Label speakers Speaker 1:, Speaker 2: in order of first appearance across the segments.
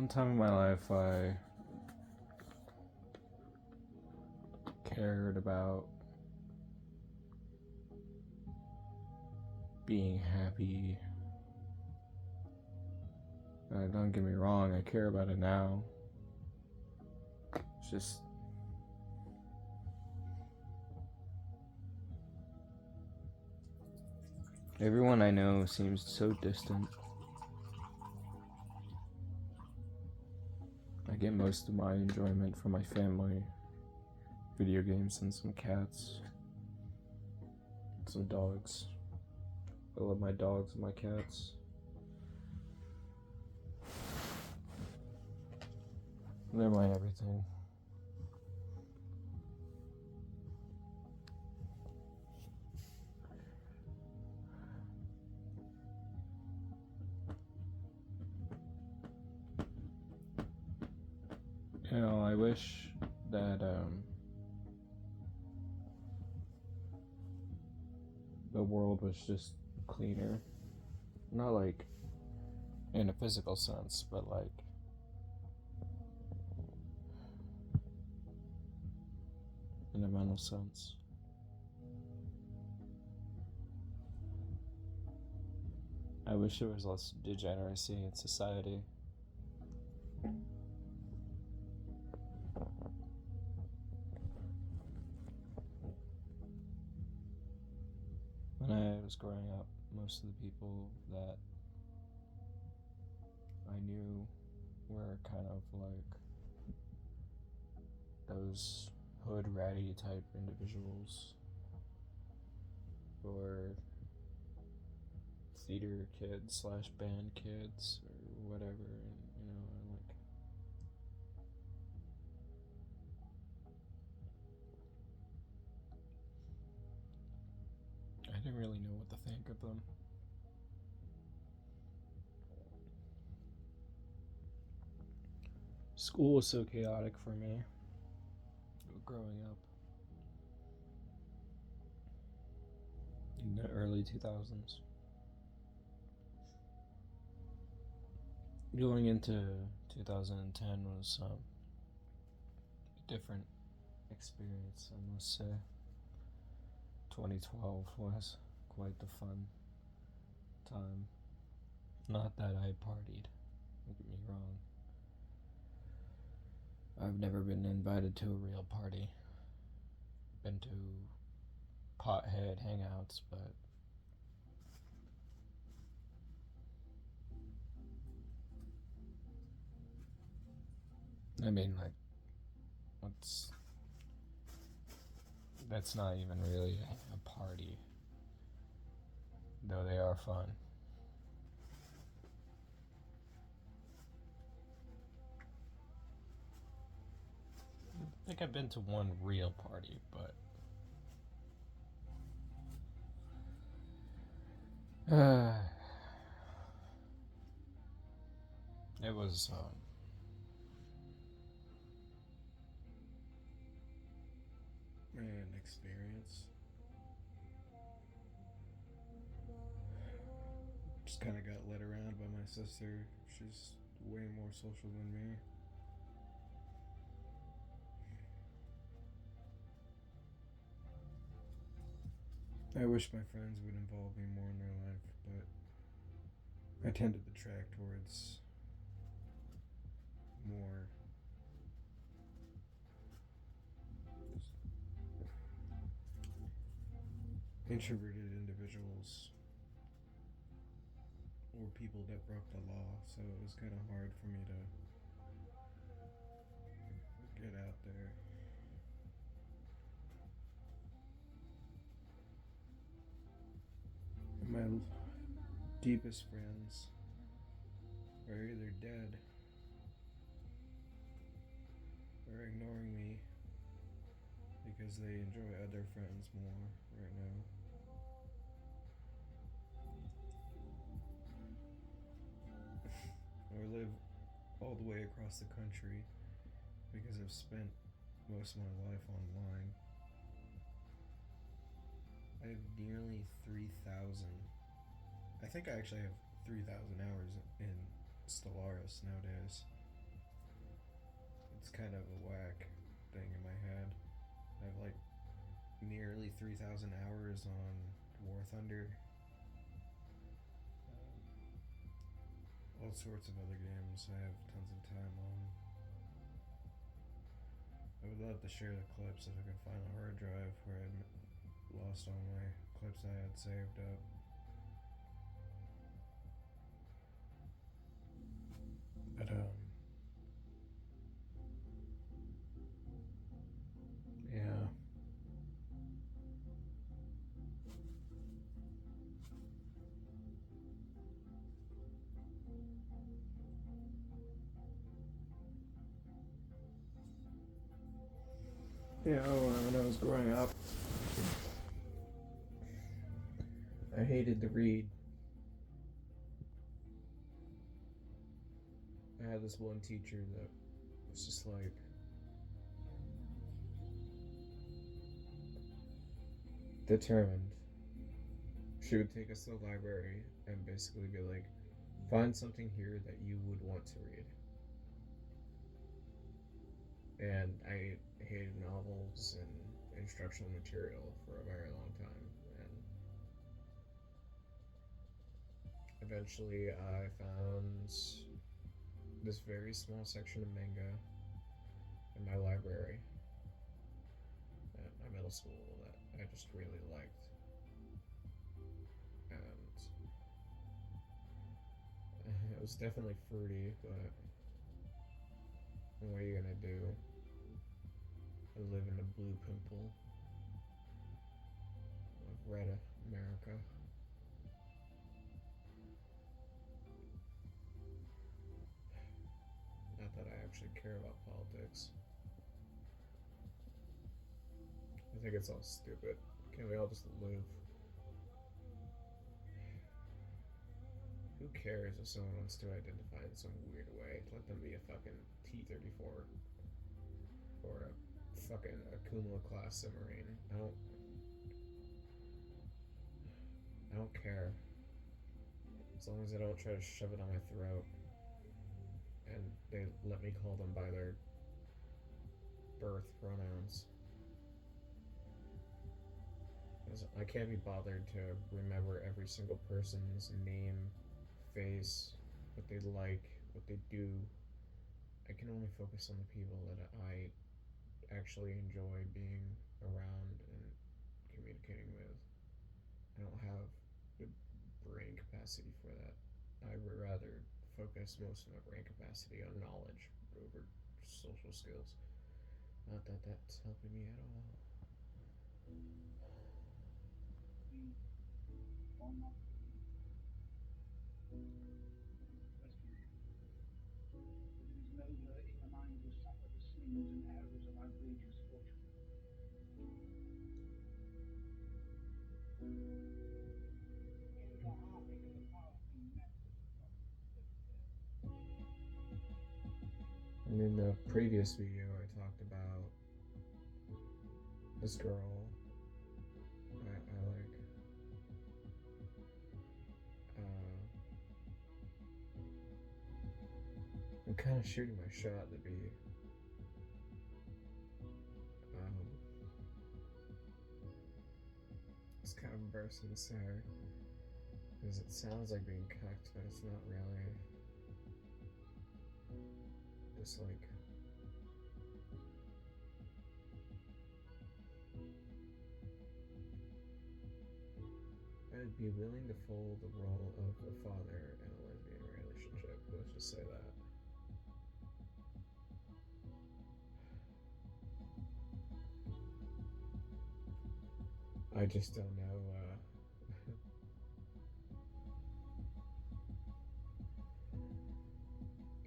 Speaker 1: One time in my life, I cared about being happy. Don't get me wrong, I care about it now. It's just everyone I know seems so distant. I get most of my enjoyment from my family, video games, and some cats, and some dogs. I love my dogs and my cats. They're my everything. I wish that the world was just cleaner. Not like in a physical sense, but like in a mental sense. I wish there was less degeneracy in society. When I was growing up, most of the people that I knew were kind of like those hood ratty type individuals, or theater kids slash band kids or whatever, and like I didn't really know what to think of them. School was so chaotic for me growing up in the early 2000s. Going into 2010 was a different experience, I must say. 2012 was quite the fun time. Not that I partied, don't get me wrong. I've never been invited to a real party. Been to pothead hangouts, but I mean, like, that's not even really a party, though they are fun. I think I've been to one real party, but it was an experience. Just kind of got led around by my sister. She's way more social than me. I wish my friends would involve me more in their life, but I tended to track towards more introverted individuals or people that broke the law, so it was kind of hard for me to get out there. My deepest friends are either dead or ignoring me because they enjoy other friends more right now. Or live all the way across the country because I've spent most of my life online. I have nearly 3,000. I think I actually have 3,000 hours in Stellaris nowadays. It's kind of a whack thing in my head. I have like nearly 3,000 hours on War Thunder. All sorts of other games I have tons of time on. I would love to share the clips if I could find a hard drive where I'd lost all my clips I had saved up. But yeah. Yeah, when I was growing up, I hated to read. I had this one teacher that was just like, determined. She would take us to the library and basically be like, find something here that you would want to read. And I hated novels and instructional material for a very long time. And eventually I found this very small section of manga in my library at my middle school that I just really liked. And it was definitely fruity, but what are you gonna do? I live in a blue pimple of red America. Not that I actually care about politics. I think it's all stupid. Can't we all just live? Who cares if someone wants to identify in some weird way? Let them be a fucking T-34 or a fucking Akuma class submarine. I don't care. As long as they don't try to shove it on my throat and they let me call them by their birth pronouns. I can't be bothered to remember every single person's name, face, what they like, what they do. I can only focus on the people that I actually enjoy being around and communicating with. I don't have the brain capacity for that. I would rather focus most of my brain capacity on knowledge over social skills. Not that that's helping me at all. And in the previous video, I talked about this girl I like. I'm kind of shooting my shot to be it's kind of embarrassing to say because it sounds like being cucked, but it's not really. Just like I'd be willing to fold the role of a father in a lesbian relationship. Let's just say that. I just don't know.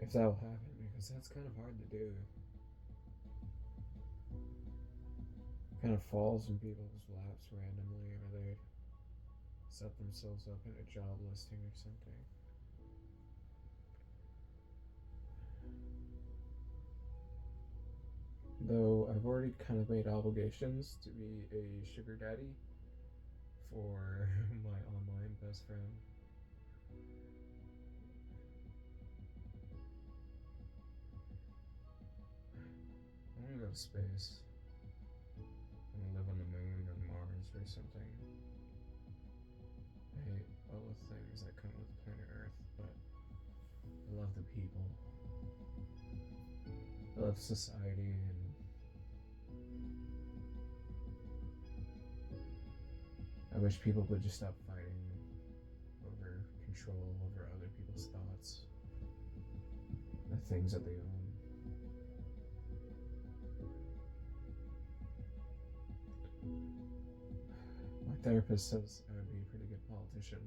Speaker 1: If that will happen, because that's kind of hard to do. Kind of falls in people's laps randomly, or they set themselves up in a job listing or something. Though I've already kind of made obligations to be a sugar daddy for my online best friend. go to space and live on the moon or Mars or something. I hate all the things that come with planet Earth, but I love the people. I love society, and I wish people would just stop fighting over control over other people's thoughts, the things that they own. My therapist says I would be a pretty good politician.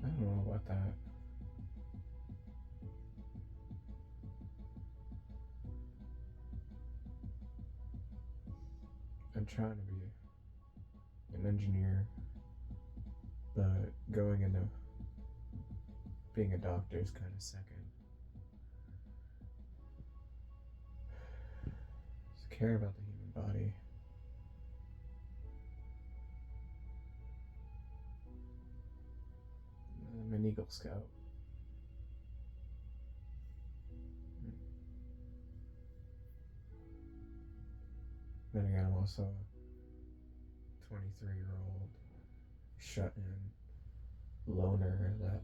Speaker 1: I don't know about that. I'm trying to be an engineer, but going into being a doctor is kind of second. Just care about the human body. I'm an Eagle Scout. Then again, I'm also a 23-year-old shut-in loner that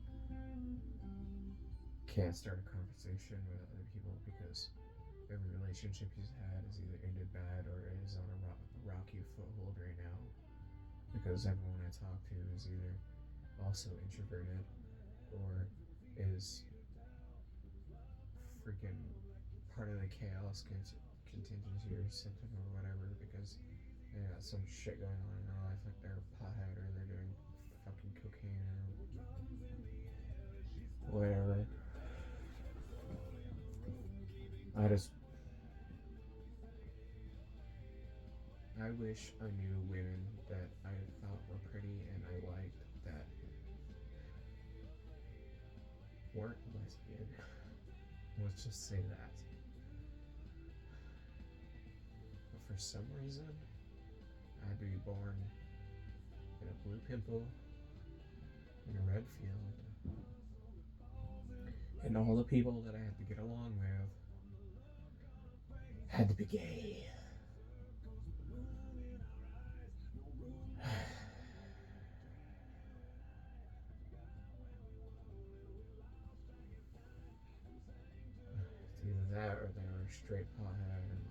Speaker 1: can't start a conversation with other people because every relationship he's had is either ended bad or is on a rocky foothold right now. Because everyone I talk to is either also introverted or is freaking part of the chaos contingency or something or whatever, because they got some shit going on in their life, like they're a pothead or they're doing fucking cocaine or whatever. I wish I knew women that I thought were pretty and I liked that weren't lesbian. Let's just say that. But for some reason, I had to be born in a blue pimple in a red field. And all the people that I had to get along with had to be gay. It's either that or they were a straight pothead, and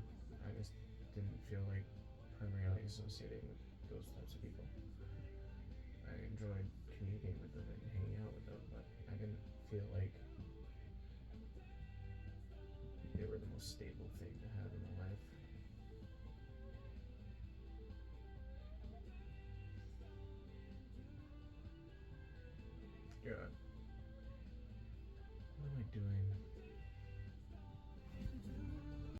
Speaker 1: I just didn't feel like primarily associating with those types of people. I enjoyed communicating with them and hanging out with them, but I didn't feel like they were the most stable thing to have in my life. God. What am I doing?